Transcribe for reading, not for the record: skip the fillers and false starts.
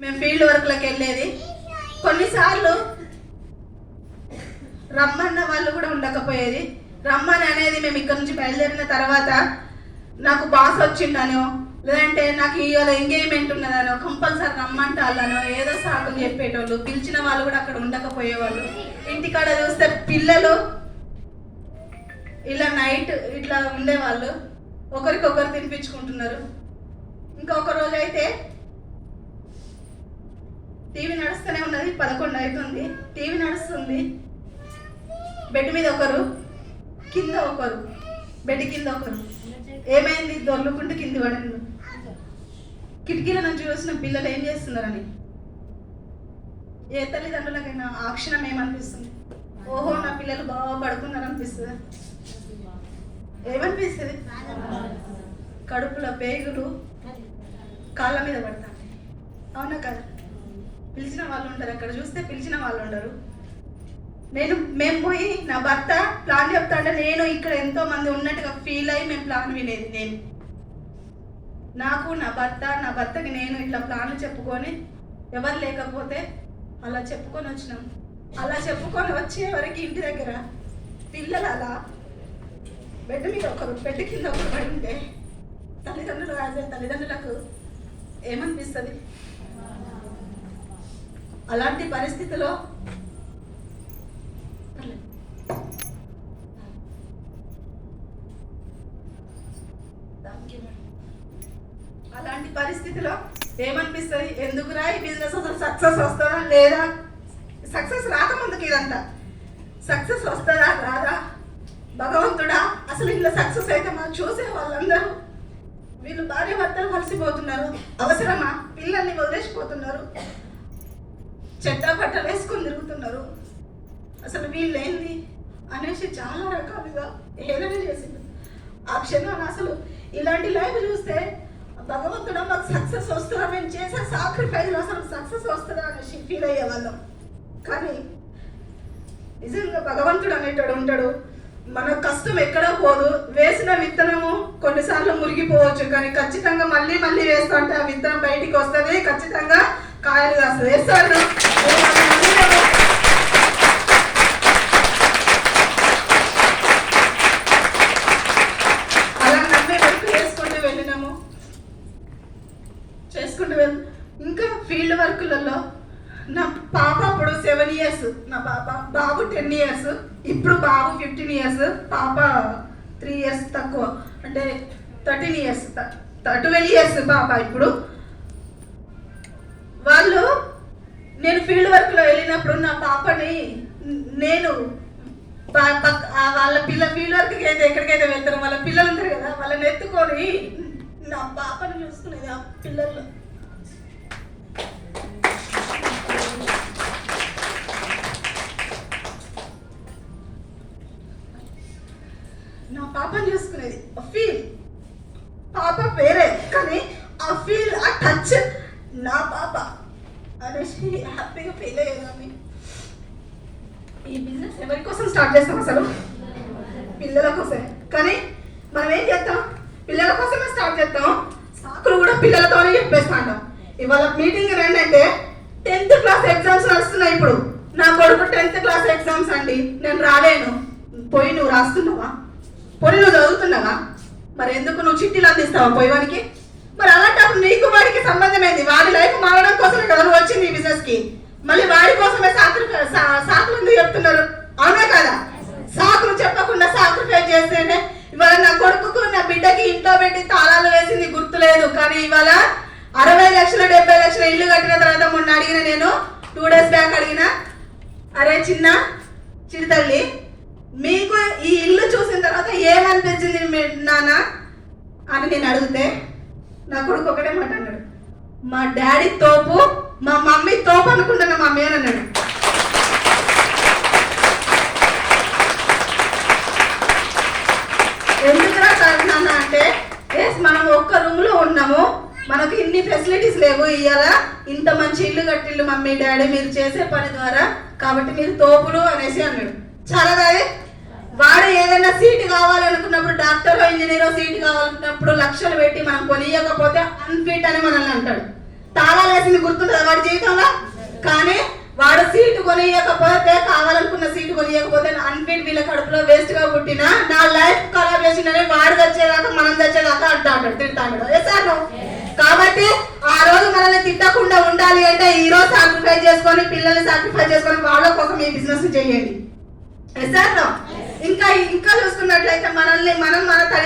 మేము ఫీల్డ్ వర్క్లకు వెళ్ళేది. కొన్నిసార్లు రమ్మన్న వాళ్ళు కూడా ఉండకపోయేది. రమ్మని అనేది మేము ఇక్కడ నుంచి బయలుదేరిన తర్వాత నాకు బాస్ వచ్చిండనో లేదంటే నాకు ఇవాళ ఎంగేజ్మెంట్ ఉన్నదనో కంపల్సరీ రమ్మంటాళ్ళనో ఏదో సాకులు చెప్పేటోళ్ళు. పిలిచిన వాళ్ళు కూడా అక్కడ ఉండకపోయేవాళ్ళు. ఇంటికాడ చూస్తే పిల్లలు ఇలా నైట్ ఇట్లా ఉండేవాళ్ళు, ఒకరికొకరు తినిపించుకుంటున్నారు. ఇంకొక రోజు అయితే టీవీ నడుస్తూనే ఉన్నది, 11 అవుతుంది, టీవీ నడుస్తుంది, బెడ్ మీద ఒకరు, కింద ఒకరు, బెడ్ కింద ఒకరు. ఏమైంది? దొర్లుకుంటూ కింది పడింది. కిటికీల నుంచి చూసిన పిల్లలు ఏం చేస్తున్నారని ఏ తల్లిదండ్రులకైనా ఆ క్షణం ఏమనిపిస్తుంది? ఓహో నా పిల్లలు బాగా పడుకున్నారు అనిపిస్తుంది. ఏమనిపిస్తుంది? కడుపులో పేగులు కాళ్ళ మీద పడతాయి. అవునా కదా? పిలిచిన వాళ్ళు ఉంటారు, అక్కడ చూస్తే పిలిచిన వాళ్ళు ఉండరు. మేము పోయి నా భర్త ప్లాన్ చెప్తా అంటే నేను ఇక్కడ ఎంతో మంది ఉన్నట్టుగా ఫీల్ అయ్యి మేము ప్లాన్ వినేది. నేను నాకు నా భర్తకి నేను ఇట్లా ప్లాన్లు చెప్పుకొని ఎవరు లేకపోతే అలా చెప్పుకొని వచ్చినాం. అలా చెప్పుకొని వచ్చే వరకు ఇంటి దగ్గర పిల్లలు అలా బెడ్ మీద ఒకరు, బెడ్ కింద ఒకరు పడి ఉంటే తల్లిదండ్రులకు ఏమనిపిస్తుంది? అలాంటి పరిస్థితిలో ఏమనిపిస్తుంది? ఎందుకురా ఈ బిజినెస్ అసలు సక్సెస్ వస్తుందా లేదా? సక్సెస్ రాకముందుకు ఇదంతా సక్సెస్ వస్తుందా రాదా? భగవంతుడా, అసలు ఇలా సక్సెస్ అయితే మనం చూసే వాళ్ళందరూ వీళ్ళు భార్య భర్తలు కలిసిపోతున్నారు, అవసరమా? పిల్లల్ని వదిలేసిపోతున్నారు, చెత్త బట్టలు వేసుకొని తిరుగుతున్నారు, అసలు వీళ్ళు ఏంది అనేసి చాలా రకాలుగా హేళన చేసింది. ఆ క్షణం అసలు ఇలాంటి లైఫ్ చూస్తే భగవంతుడా మాకు సక్సెస్ వస్తుందా, మేము చేసే సాక్రిఫైస్లో అసలు సక్సెస్ వస్తుందా అనేసి ఫీల్ అయ్యేవాళ్ళం. కానీ నిజంగా భగవంతుడు అనేటోడు ఉంటాడు. మన కష్టం ఎక్కడో పోదు. వేసిన విత్తనము కొన్నిసార్లు మురిగిపోవచ్చు, కానీ ఖచ్చితంగా మళ్ళీ మళ్ళీ వేస్తా అంటే ఆ విత్తనం బయటికి వస్తుంది, ఖచ్చితంగా కాయలు కాస్తుంది. వేస్తాడు. అలా నమ్మే వరకు వేసుకుంటూ వెళ్ళినాము, చేసుకుంటూ ఇంకా ఫీల్డ్ వర్కులలో నా పాప అప్పుడు 7 years, నా బాబు 10 years, ఇప్పుడు బాబు 15 years, పాప 3 years తక్కువ, అంటే 13 years, 12 years పాప. ఇప్పుడు వాళ్ళు నేను ఫీల్డ్ వర్క్లో వెళ్ళినప్పుడు నా పాపని నేను వాళ్ళ ఫీల్డ్ వర్క్కి అయితే ఎక్కడికైతే వెళ్తారో వాళ్ళ పిల్లలు ఉంటారు కదా, వాళ్ళని ఎత్తుకొని నా పాపని చూసుకునేది. ఆ పిల్లలు నా పాపని చూసుకునేది. ఫీల్ పాప వేరే, కానీ ఆ ఫీల్, ఆ టచ్ నా పాప అనేసి హ్యాపీగా ఫీల్ అయ్యేదాన్ని. ఈ బిజినెస్ ఎవరి కోసం స్టార్ట్ చేస్తాం? అసలు పిల్లల కోసమే. కానీ మనం ఏం చేస్తాం? పిల్లల కోసమే స్టార్ట్ చేస్తాం. సాకులు కూడా పిల్లలతోనే చెప్పేస్తాం. ఇవాళ మీటింగ్ రండి అంటే 10th class ఎగ్జామ్స్ నడుస్తున్నాయి. ఇప్పుడు నా కొడుకు 10th class ఎగ్జామ్స్ అండి, నేను రాలేను. పోయి నువ్వు రాస్తున్నావా? పోయి నువ్వు చదువుతున్నావా? మరి ఎందుకు నువ్వు చిట్టీలు అందిస్తావా పోయేవానికి? మరి అలాంటప్పుడు నీకు వాడికి సంబంధం ఏంది? వాడి లైఫ్ మారడం కోసమే కదా నువ్వు వచ్చింది ఈ బిజినెస్ కి. మళ్ళీ వాడి కోసమే సాకులు ఎందుకు చెప్తున్నారు? అవునా కదా? సాకులు చెప్పకుండా సాక్రిఫైస్ చేస్తేనే ఇవాళ నా కొడుకుకు నా బిడ్డకి ఇంట్లో పెట్టి తాళాలు వేసింది గుర్తులేదు, కానీ ఇవాళ 60 లక్షలు 70 లక్షల ఇల్లు కట్టిన తర్వాత మొన్న అడిగిన, నేను 2 days బ్యాక్ అడిగిన, అరే చిన్న తల్లి మీకు ఈ ఇల్లు చూసిన తర్వాత ఏమనిపించింది నాన్న అని నేను అడిగితే నా కొడుకు ఒకటే మాట అన్నాడు, మా డాడీ తోపు, మా మమ్మీ తోపు అనుకుంటున్నా మమ్మీ అని అన్నాడు. ఎందుకురా నాన్న అంటే, మనం ఒక్క రూమ్ లో ఉన్నాము, మనకు ఇన్ని ఫెసిలిటీస్ లేవు, ఇవాళ ఇంత మంచి ఇల్లు కట్టిల్లు మమ్మీ డాడీ మీరు చేసే పని ద్వారా, కాబట్టి మీరు తోపులు అనేసి అన్నాడు. చాలా కాదు, వాడు ఏదైనా సీట్ కావాలనుకున్నప్పుడు, డాక్టర్ ఇంజనీరో సీట్ కావాలనుకున్నప్పుడు లక్షలు పెట్టి మనం కొనియకపోతే అన్ఫిట్ అని మనల్ని అంటాడు. తాళాలు వేసింది గుర్తుంటుంది వాడి జీవితంలో. కానీ వాడు సీటు కొనియకపోతే, కావాలనుకున్న సీటు కొనియకపోతే అన్ఫిట్ వీళ్ళ కడుపులో వేస్ట్ గా పుట్టినా నా లైఫ్ ఖరాబ్ చేసిందని వాడు చచ్చేదాకా మనం చచ్చేదాకా అంటాడు, తిడతాడు. సార్ కాబట్టి ఆ రోజు మనల్ని తిట్టకుండా ఉండాలి అంటే ఈ రోజు సాక్రిఫైస్ చేసుకొని, పిల్లల్ని సాక్రిఫైస్ చేసుకొని వాళ్ళ కోసం ఈ బిజినెస్ చేయండి. సార్ ఇంకా చూసుకున్నట్లయితే మనం మన తల్లి